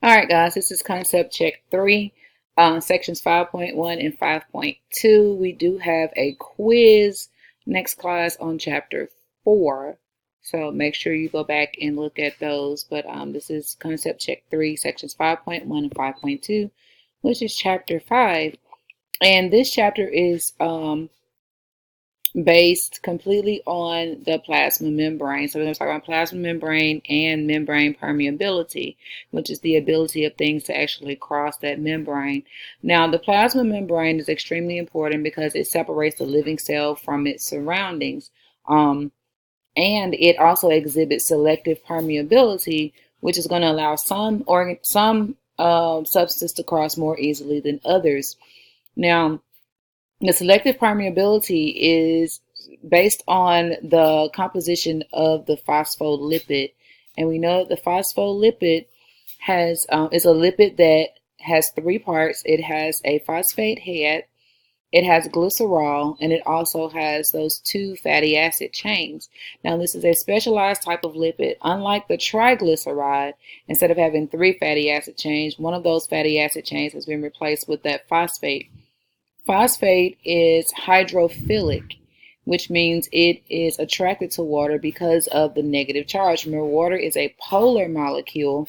All right, guys, this is concept check 3, sections 5.1 and 5.2. We do have a quiz next class on chapter 4. So make sure you go back and look at those. But this is concept check 3, sections 5.1 and 5.2, which is chapter 5. And this chapter is based completely on the plasma membrane. So we're going to talk about plasma membrane and membrane permeability, which is the ability of things to actually cross that membrane. Now, the plasma membrane is extremely important because it separates the living cell from its surroundings. And it also exhibits selective permeability, which is going to allow some substances to cross more easily than others. Now, the selective permeability is based on the composition of the phospholipid, and we know that the phospholipid is a lipid that has 3 parts. It has a phosphate head, it has glycerol, and it also has those 2 fatty acid chains. Now, this is a specialized type of lipid. Unlike the triglyceride, instead of having 3 fatty acid chains, one of those fatty acid chains has been replaced with that phosphate. Phosphate is hydrophilic, which means it is attracted to water because of the negative charge. Remember, water is a polar molecule,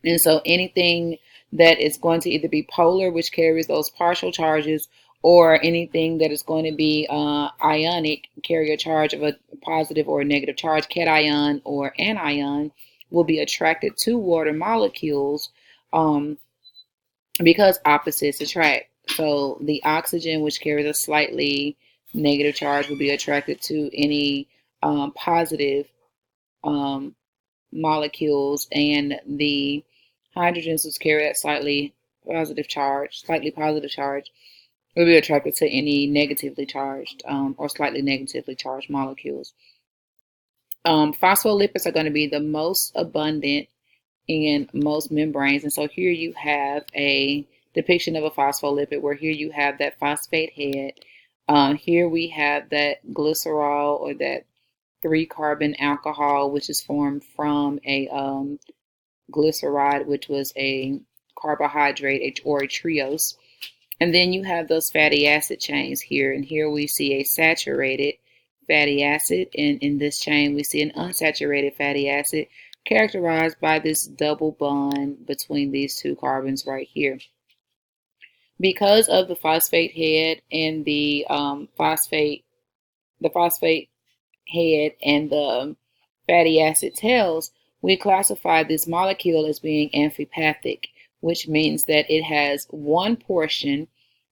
and so anything that is going to either be polar, which carries those partial charges, or anything that is going to be ionic, carry a charge of a positive or a negative charge, cation or anion, will be attracted to water molecules because opposites attract. So the oxygen, which carries a slightly negative charge, will be attracted to any positive um, molecules, and the hydrogens, which carry that slightly positive charge, will be attracted to any negatively charged or slightly negatively charged molecules. Phospholipids are going to be the most abundant in most membranes. And so here you have a depiction of a phospholipid where here you have that phosphate head. Here we have that glycerol, or that 3-carbon alcohol, which is formed from a glyceride, which was a carbohydrate or a triose. And then you have those fatty acid chains here. And here we see a saturated fatty acid. And in this chain, we see an unsaturated fatty acid characterized by this double bond between these 2 carbons right here. Because of the phosphate head and the phosphate head and the fatty acid tails, we classify this molecule as being amphipathic, which means that it has one portion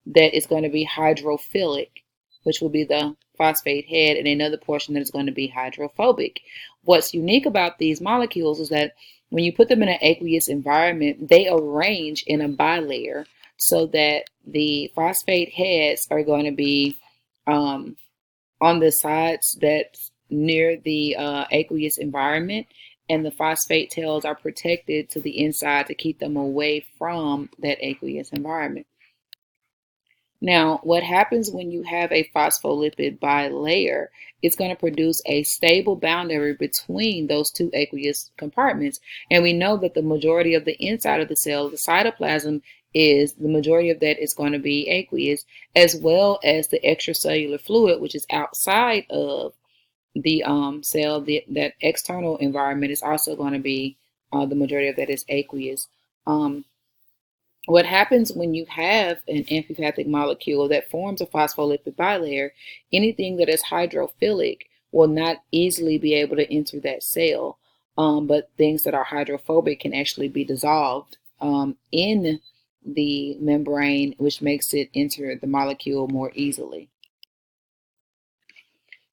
that is going to be hydrophilic, which will be the phosphate head, and another portion that is going to be hydrophobic. What's unique about these molecules is that when you put them in an aqueous environment, they arrange in a bilayer so that the phosphate heads are going to be on the sides that's near the aqueous environment, and the phosphate tails are protected to the inside to keep them away from that aqueous environment. Now, what happens when you have a phospholipid bilayer? It's going to produce a stable boundary between those 2 aqueous compartments. And we know that the majority of the inside of the cell, the cytoplasm, is the majority of that is going to be aqueous, as well as the extracellular fluid, which is outside of the cell. That external environment is also going to be the majority of that is aqueous. What happens when you have an amphipathic molecule that forms a phospholipid bilayer, anything that is hydrophilic will not easily be able to enter that cell, but things that are hydrophobic can actually be dissolved in the membrane, which makes it enter the molecule more easily.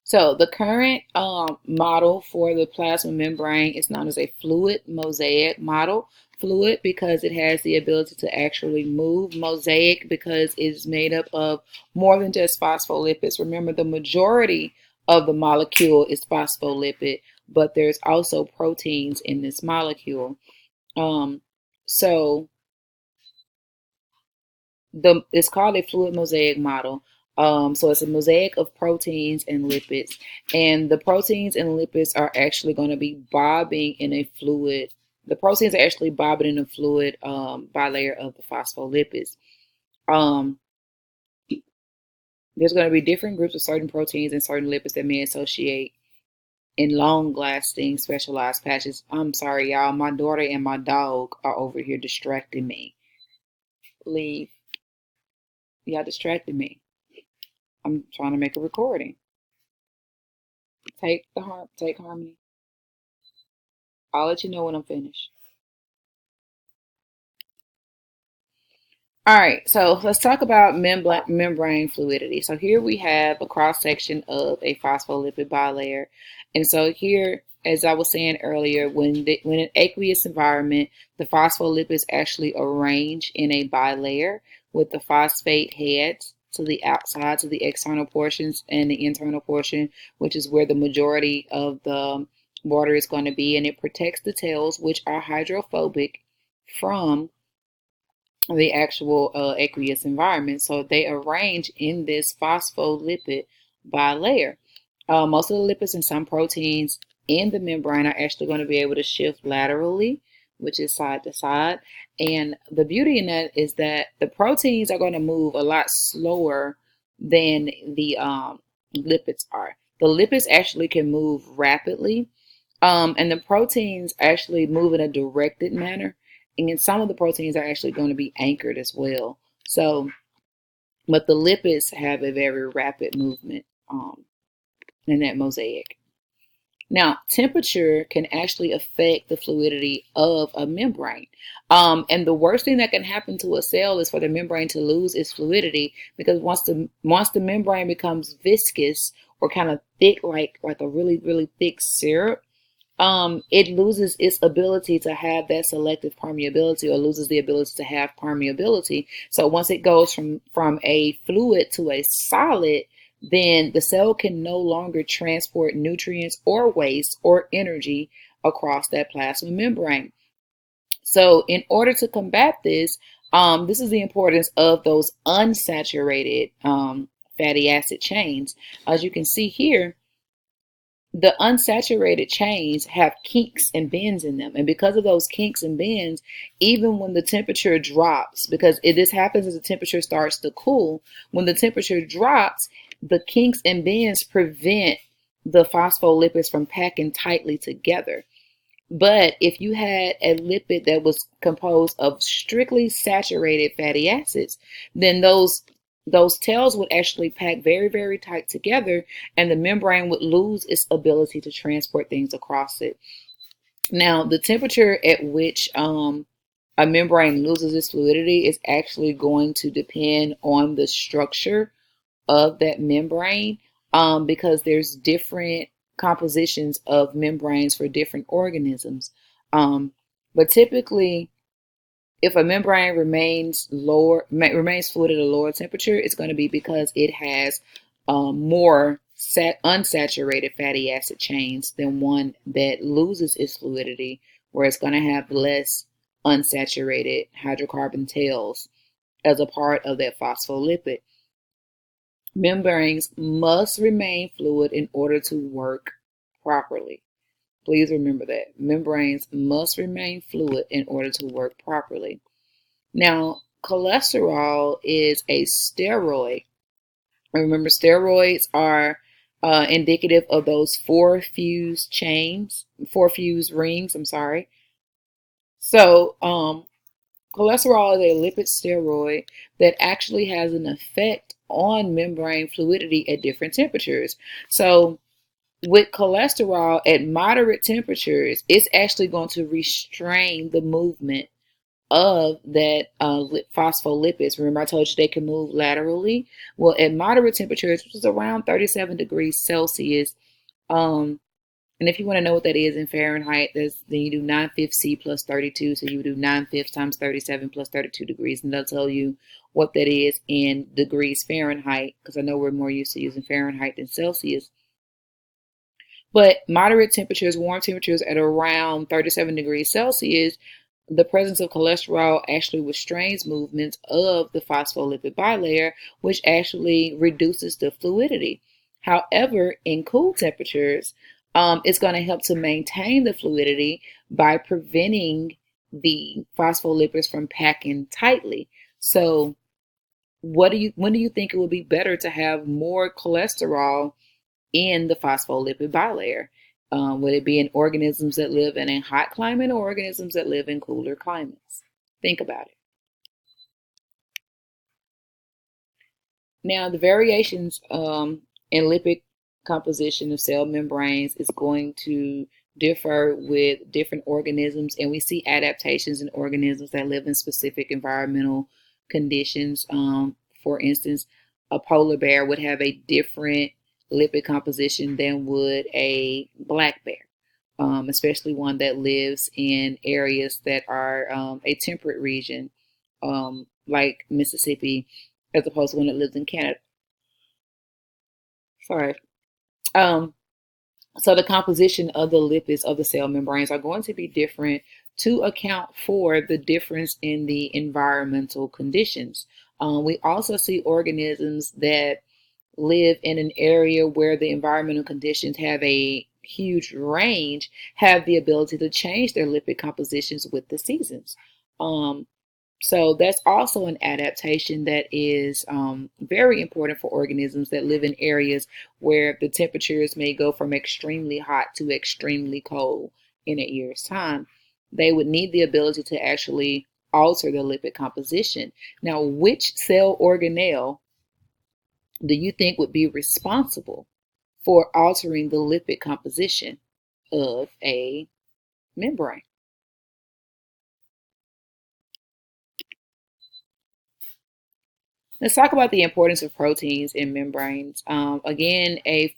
So the current model for the plasma membrane is known as a fluid mosaic model. Fluid because it has the ability to actually move. Mosaic because it's made up of more than just phospholipids. Remember, the majority of the molecule is phospholipid, but there's also proteins in this molecule. So it's called a fluid mosaic model. So it's a mosaic of proteins and lipids, and the proteins and lipids are actually going to be bobbing in a fluid The proteins are actually bobbing in the fluid bilayer of the phospholipids. Um, there's going to be different groups of certain proteins and certain lipids that may associate in long-lasting specialized patches. I'm sorry, y'all. My daughter and my dog are over here distracting me. Leave. Y'all distracted me. I'm trying to make a recording. Take Harmony. I'll let you know when I'm finished. All right, so let's talk about membrane fluidity. So here we have a cross section of a phospholipid bilayer. And so here, as I was saying earlier, when an aqueous environment, the phospholipids actually arrange in a bilayer with the phosphate heads to the outside, to the external portions, and the internal portion, which is where the majority of the water is going to be. And it protects the tails, which are hydrophobic, from the actual aqueous environment. So they arrange in this phospholipid bilayer. Most of the lipids and some proteins in the membrane are actually going to be able to shift laterally, which is side to side. And the beauty in that is that the proteins are going to move a lot slower than the lipids are. The lipids actually can move rapidly, and the proteins actually move in a directed manner. And then some of the proteins are actually going to be anchored as well. So, but the lipids have a very rapid movement in that mosaic. Now, temperature can actually affect the fluidity of a membrane. And the worst thing that can happen to a cell is for the membrane to lose its fluidity, because once the membrane becomes viscous or kind of thick, like a really, really thick syrup, it loses its ability to have that selective permeability, or loses the ability to have permeability. So once it goes from a fluid to a solid, then the cell can no longer transport nutrients or waste or energy across that plasma membrane. So in order to combat this, this is the importance of those unsaturated fatty acid chains. As you can see here, the unsaturated chains have kinks and bends in them. And because of those kinks and bends, even when the temperature drops, because this happens as the temperature starts to cool, when the temperature drops, the kinks and bends prevent the phospholipids from packing tightly together. But if you had a lipid that was composed of strictly saturated fatty acids, then those tails would actually pack very, very tight together, and the membrane would lose its ability to transport things across it. Now, the temperature at which a membrane loses its fluidity is actually going to depend on the structure of that membrane, because there's different compositions of membranes for different organisms. But typically, if a membrane remains fluid at a lower temperature, it's going to be because it has more unsaturated fatty acid chains than one that loses its fluidity, where it's going to have less unsaturated hydrocarbon tails as a part of that phospholipid. Membranes must remain fluid in order to work properly. Please remember that. Membranes must remain fluid in order to work properly. Now, cholesterol is a steroid. Remember, steroids are indicative of those four fused rings. I'm sorry. So, cholesterol is a lipid steroid that actually has an effect on membrane fluidity at different temperatures. So, with cholesterol at moderate temperatures, it's actually going to restrain the movement of that phospholipids. Remember, I told you they can move laterally. Well, at moderate temperatures, which is around 37 degrees Celsius, and if you want to know what that is in Fahrenheit, then you do 9/5 C plus 32. So you do 9/5 times 37 plus 32 degrees, and they'll tell you what that is in degrees Fahrenheit, because I know we're more used to using Fahrenheit than Celsius. But moderate temperatures, warm temperatures at around 37 degrees Celsius, the presence of cholesterol actually restrains movements of the phospholipid bilayer, which actually reduces the fluidity. However, in cool temperatures, It's going to help to maintain the fluidity by preventing the phospholipids from packing tightly. So when do you think it would be better to have more cholesterol in the phospholipid bilayer? Would it be in organisms that live in a hot climate or organisms that live in cooler climates? Think about it. Now, the variations in lipid composition of cell membranes is going to differ with different organisms, and we see adaptations in organisms that live in specific environmental conditions. For instance, a polar bear would have a different lipid composition than would a black bear, especially one that lives in areas that are a temperate region, like Mississippi, as opposed to one that lives in Canada. Sorry. Um, so the composition of the lipids of the cell membranes are going to be different to account for the difference in the environmental conditions. We also see organisms that live in an area where the environmental conditions have a huge range, have the ability to change their lipid compositions with the seasons. Um, So that's also an adaptation that is very important for organisms that live in areas where the temperatures may go from extremely hot to extremely cold in a year's time. They would need the ability to actually alter the lipid composition. Now, which cell organelle do you think would be responsible for altering the lipid composition of a membrane? Let's talk about the importance of proteins in membranes. Again, a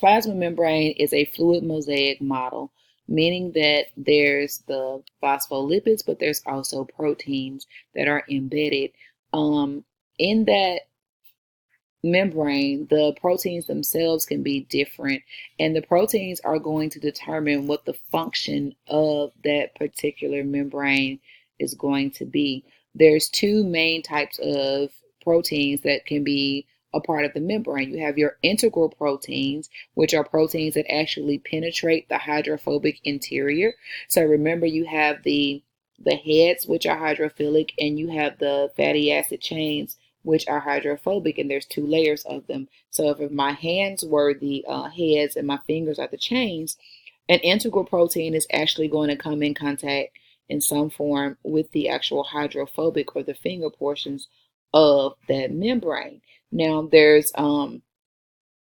plasma membrane is a fluid mosaic model, meaning that there's the phospholipids, but there's also proteins that are embedded. In that membrane, the proteins themselves can be different, and the proteins are going to determine what the function of that particular membrane is going to be. There's two main types of proteins that can be a part of the membrane. You have your integral proteins, which are proteins that actually penetrate the hydrophobic interior. So remember, you have the heads, which are hydrophilic, and you have the fatty acid chains, which are hydrophobic, and there's two layers of them. So if my hands were the heads and my fingers are the chains, an integral protein is actually going to come in contact in some form with the actual hydrophobic or the finger portions of that membrane. Now there's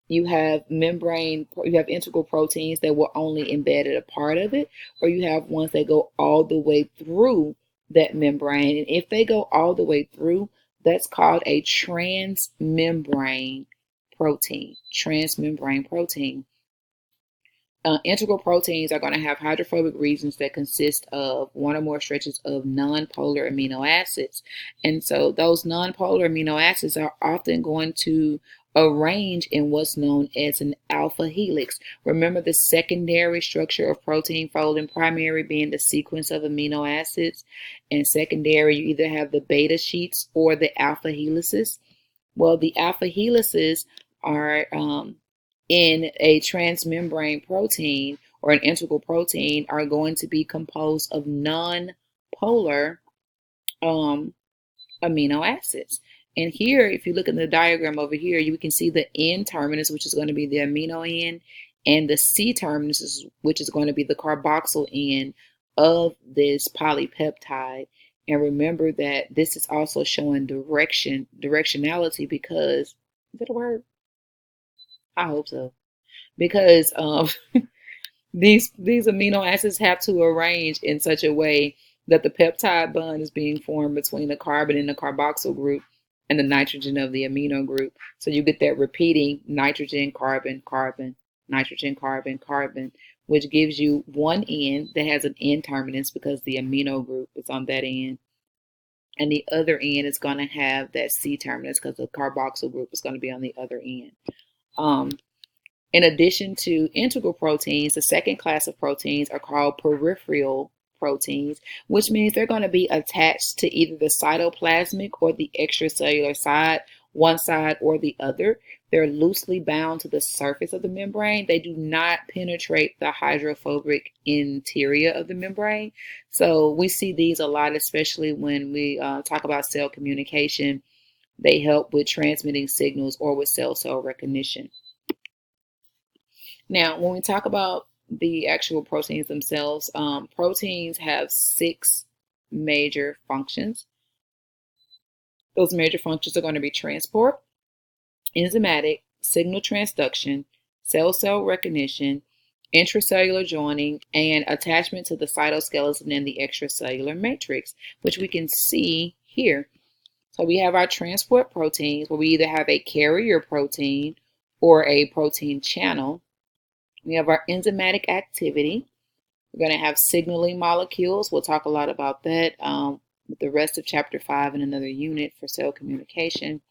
you have integral proteins that will only embed at a part of it, or you have ones that go all the way through that membrane. And if they go all the way through, that's called a transmembrane protein. Transmembrane protein. Integral proteins are going to have hydrophobic regions that consist of one or more stretches of non-polar amino acids. And so those non-polar amino acids are often going to arrange in what's known as an alpha helix. Remember the secondary structure of protein folding, primary being the sequence of amino acids, and secondary you either have the beta sheets or the alpha helices. Well, the alpha helices are in a transmembrane protein or an integral protein are going to be composed of non-polar amino acids. And here, if you look at the diagram over here, you can see the N terminus, which is going to be the amino end, and the C terminus, which is going to be the carboxyl end of this polypeptide. And remember that this is also showing directionality because, is that a word? I hope so. Because these amino acids have to arrange in such a way that the peptide bond is being formed between the carbon in the carboxyl group and the nitrogen of the amino group. So you get that repeating nitrogen, carbon, carbon, nitrogen, carbon, carbon, which gives you one end that has an N terminus because the amino group is on that end. And the other end is going to have that C terminus because the carboxyl group is going to be on the other end. In addition to integral proteins, the second class of proteins are called peripheral proteins, which means they're going to be attached to either the cytoplasmic or the extracellular side, one side or the other. They're loosely bound to the surface of the membrane. They do not penetrate the hydrophobic interior of the membrane. So we see these a lot, especially when we talk about cell communication. They help with transmitting signals or with cell-cell recognition. Now, when we talk about the actual proteins themselves, proteins have 6 major functions. Those major functions are going to be transport, enzymatic, signal transduction, cell-cell recognition, intracellular joining, and attachment to the cytoskeleton and the extracellular matrix, which we can see here. So we have our transport proteins, where we either have a carrier protein or a protein channel. We have our enzymatic activity. We're going to have signaling molecules. We'll talk a lot about that with the rest of Chapter 5 in another unit for cell communication.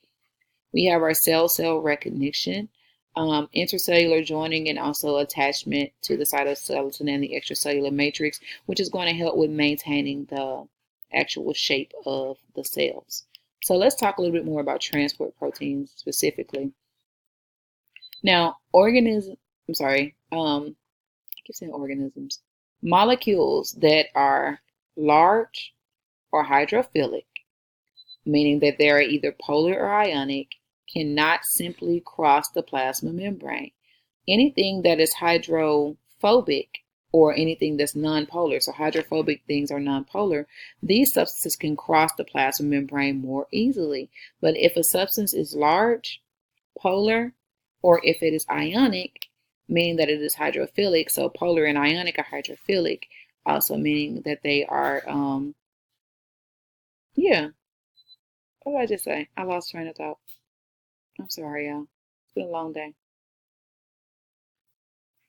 We have our cell-cell recognition, intracellular joining, and also attachment to the cytoskeleton and the extracellular matrix, which is going to help with maintaining the actual shape of the cells. So let's talk a little bit more about transport proteins specifically. Now, organisms, molecules that are large or hydrophilic, meaning that they are either polar or ionic, cannot simply cross the plasma membrane. Anything that is hydrophobic or anything that's nonpolar, so hydrophobic things are nonpolar, these substances can cross the plasma membrane more easily. But if a substance is large, polar, or if it is ionic, meaning that it is hydrophilic, so polar and ionic are hydrophilic, also meaning that they are, what did I just say? I lost train of thought. I'm sorry, y'all. It's been a long day.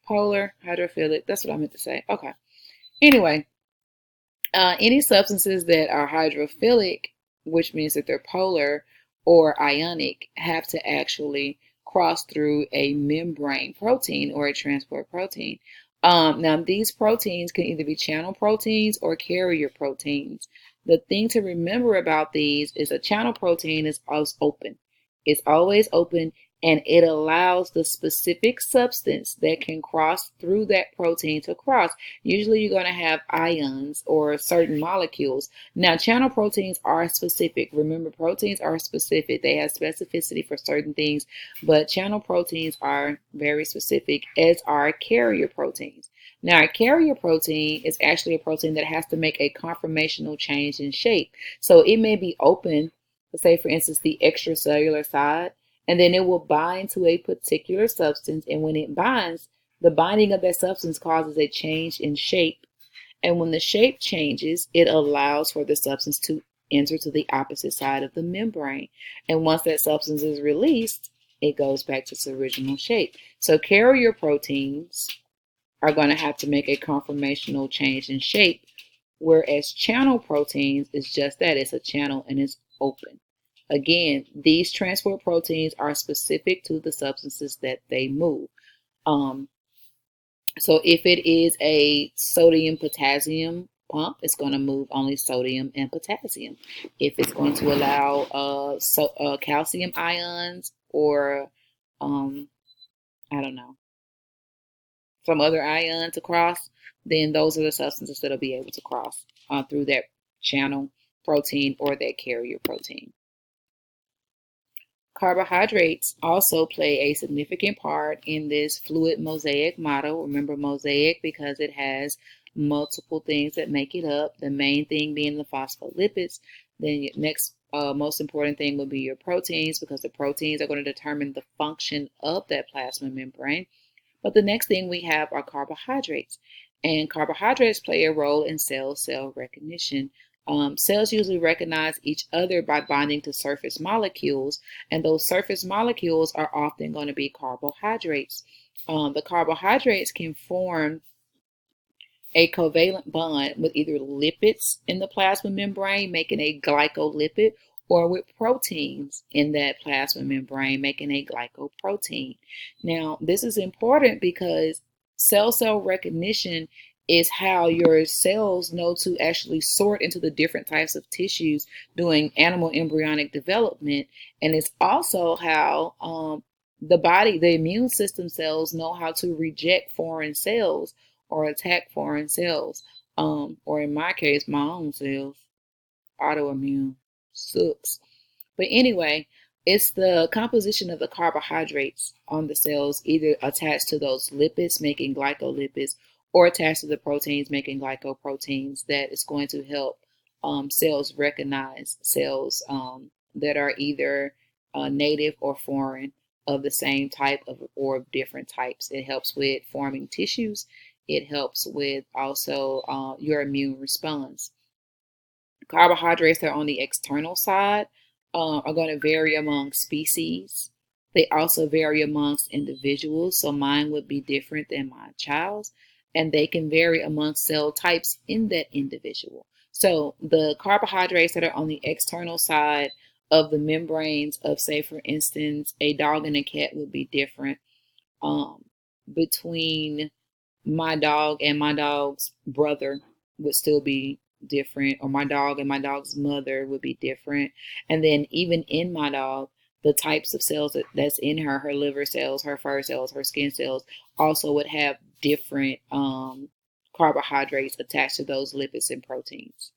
Polar, hydrophilic. That's what I meant to say. Okay. Anyway, any substances that are hydrophilic, which means that they're polar or ionic, have to actually cross through a membrane protein or a transport protein. Now, these proteins can either be channel proteins or carrier proteins. The thing to remember about these is a channel protein is always open. It's always open, and it allows the specific substance that can cross through that protein to cross. Usually you're going to have ions or certain molecules. Now, channel proteins are specific. Remember, proteins are specific. They have specificity for certain things, but channel proteins are very specific, as are carrier proteins. Now, a carrier protein is actually a protein that has to make a conformational change in shape. So it may be open, let's say, for instance, the extracellular side, and then it will bind to a particular substance. And when it binds, the binding of that substance causes a change in shape. And when the shape changes, it allows for the substance to enter to the opposite side of the membrane. And once that substance is released, it goes back to its original shape. So carrier proteins are going to have to make a conformational change in shape, whereas channel proteins is just that. It's a channel and it's open. Again, these transport proteins are specific to the substances that they move. So if it is a sodium-potassium pump, it's going to move only sodium and potassium. If it's going to allow calcium ions or, I don't know, some other ion to cross, then those are the substances that will be able to cross through that channel protein or that carrier protein. Carbohydrates also play a significant part in this fluid mosaic model. Remember mosaic because it has multiple things that make it up, the main thing being the phospholipids. Then your next most important thing will be your proteins, because the proteins are going to determine the function of that plasma membrane. But the next thing we have are carbohydrates, and carbohydrates play a role in cell recognition. Cells usually recognize each other by binding to surface molecules, and those surface molecules are often going to be carbohydrates. The carbohydrates can form a covalent bond with either lipids in the plasma membrane, making a glycolipid, or with proteins in that plasma membrane, making a glycoprotein. Now, this is important because cell recognition is how your cells know to actually sort into the different types of tissues during animal embryonic development. And it's also how the body, the immune system cells know how to reject foreign cells or attack foreign cells. Or in my case, my own cells. Autoimmune sucks. But anyway, it's the composition of the carbohydrates on the cells, either attached to those lipids, making glycolipids, or attached to the proteins, making glycoproteins, that is going to help cells recognize cells that are either native or foreign, of the same type of or of different types. It helps with forming tissues. It helps with also your immune response. Carbohydrates that are on the external side are going to vary among species. They also vary amongst individuals. So mine would be different than my child's, and they can vary among cell types in that individual. So the carbohydrates that are on the external side of the membranes of, say, for instance, a dog and a cat would be different. Between my dog and my dog's brother would still be different, or my dog and my dog's mother would be different. And then even in my dog, the types of cells that's in her liver cells, her fur cells, her skin cells, also would have different carbohydrates attached to those lipids and proteins.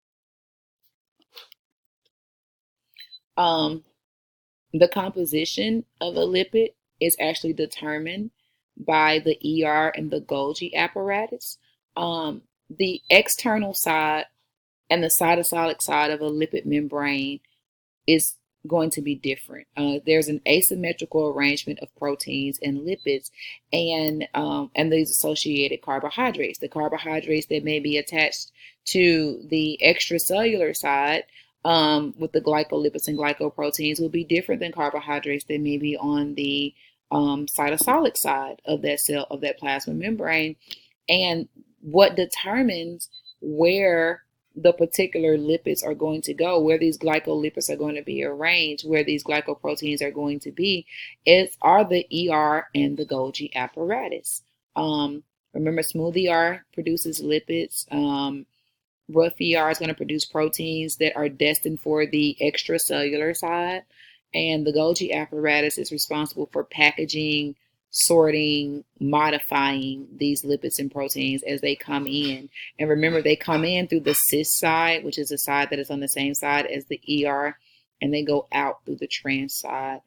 The composition of a lipid is actually determined by the ER and the Golgi apparatus. The external side and the cytosolic side of a lipid membrane is going to be different. There's an asymmetrical arrangement of proteins and lipids, and these associated carbohydrates. The carbohydrates that may be attached to the extracellular side with the glycolipids and glycoproteins will be different than carbohydrates that may be on the cytosolic side of that cell, of that plasma membrane. And what determines where the particular lipids are going to go, where these glycolipids are going to be arranged, where these glycoproteins are going to be, are the ER and the Golgi apparatus. Remember, smooth ER produces lipids. Rough ER is going to produce proteins that are destined for the extracellular side. And the Golgi apparatus is responsible for packaging, sorting, modifying these lipids and proteins as they come in. And remember, they come in through the cis side, which is the side that is on the same side as the ER, and they go out through the trans side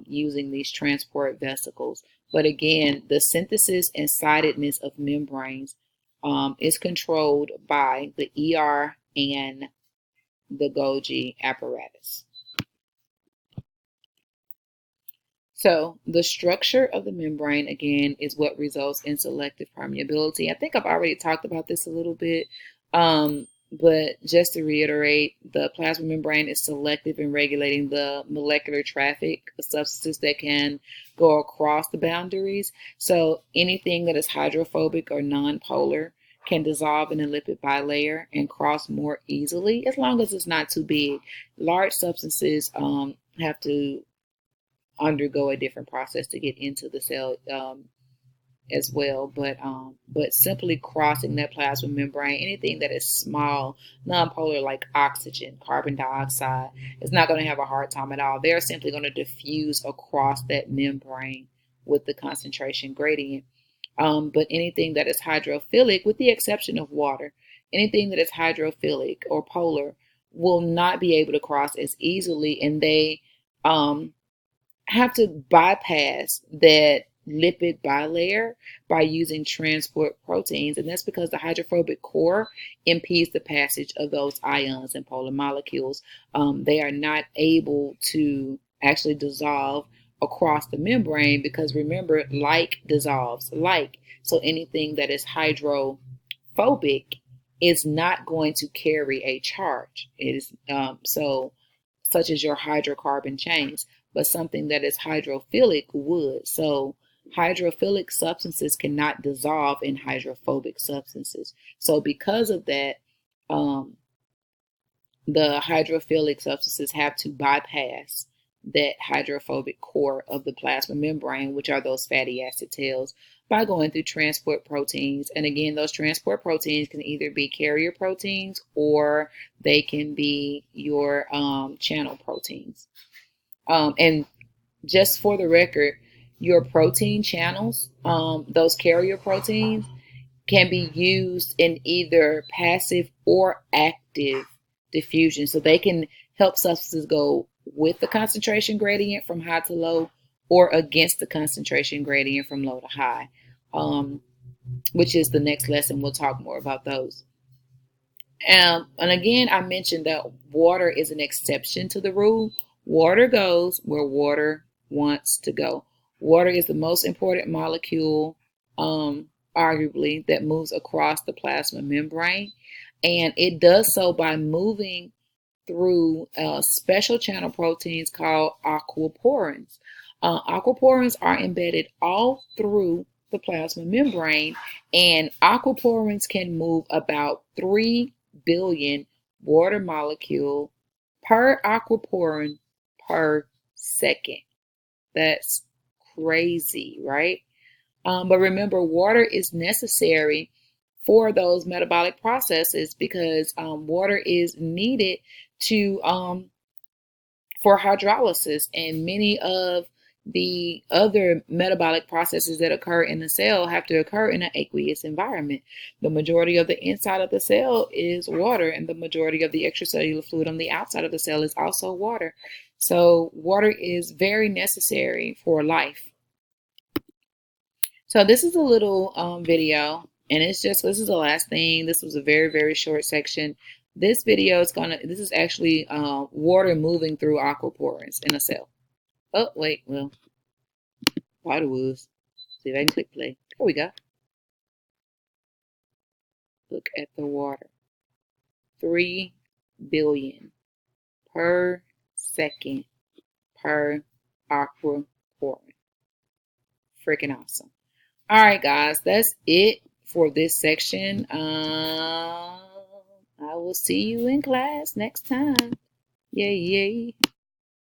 using these transport vesicles. But again, the synthesis and sidedness of membranes is controlled by the ER and the Golgi apparatus. So the structure of the membrane, again, is what results in selective permeability. I think I've already talked about this a little bit, but just to reiterate, the plasma membrane is selective in regulating the molecular traffic of substances that can go across the boundaries. So anything that is hydrophobic or nonpolar can dissolve in a lipid bilayer and cross more easily, as long as it's not too big. Large substances have to undergo a different process to get into the cell as well. But simply crossing that plasma membrane, anything that is small, nonpolar, like oxygen, carbon dioxide, is not going to have a hard time at all. They're simply going to diffuse across that membrane with the concentration gradient. But anything that is hydrophilic, with the exception of water, anything that is hydrophilic or polar will not be able to cross as easily, and they have to bypass that lipid bilayer by using transport proteins, and that's because the hydrophobic core impedes the passage of those ions and polar molecules. They are not able to actually dissolve across the membrane because, remember, like dissolves like. So anything that is hydrophobic is not going to carry a charge. It is such as your hydrocarbon chains, but something that is hydrophilic would. So hydrophilic substances cannot dissolve in hydrophobic substances. So because of that, the hydrophilic substances have to bypass that hydrophobic core of the plasma membrane, which are those fatty acid tails, by going through transport proteins. And again, those transport proteins can either be carrier proteins or they can be your channel proteins. And just for the record, your protein channels, those carrier proteins, can be used in either passive or active diffusion. So they can help substances go with the concentration gradient from high to low or against the concentration gradient from low to high, which is the next lesson. We'll talk more about those. And again, I mentioned that water is an exception to the rule. Water goes where water wants to go. Water is the most important molecule, arguably, that moves across the plasma membrane. And it does so by moving through special channel proteins called aquaporins. Aquaporins are embedded all through the plasma membrane, and aquaporins can move about 3 billion water molecule per aquaporin per second. That's crazy, right? But remember, water is necessary for those metabolic processes because water is needed to for hydrolysis and many of the other metabolic processes that occur in the cell have to occur in an aqueous environment. The majority of the inside of the cell is water, and the majority of the extracellular fluid on the outside of the cell is also water. So water is very necessary for life. So this is a little video, and this is the last thing. This was a very, very short section. This video is this is actually water moving through aquaporins in a cell. Oh, wait, well, thought it was. See if I can click play. There we go. Look at the water. 3 billion per second per aquaporin. Freaking awesome. All right, guys, that's it for this section. I will see you in class next time. Yay, yay.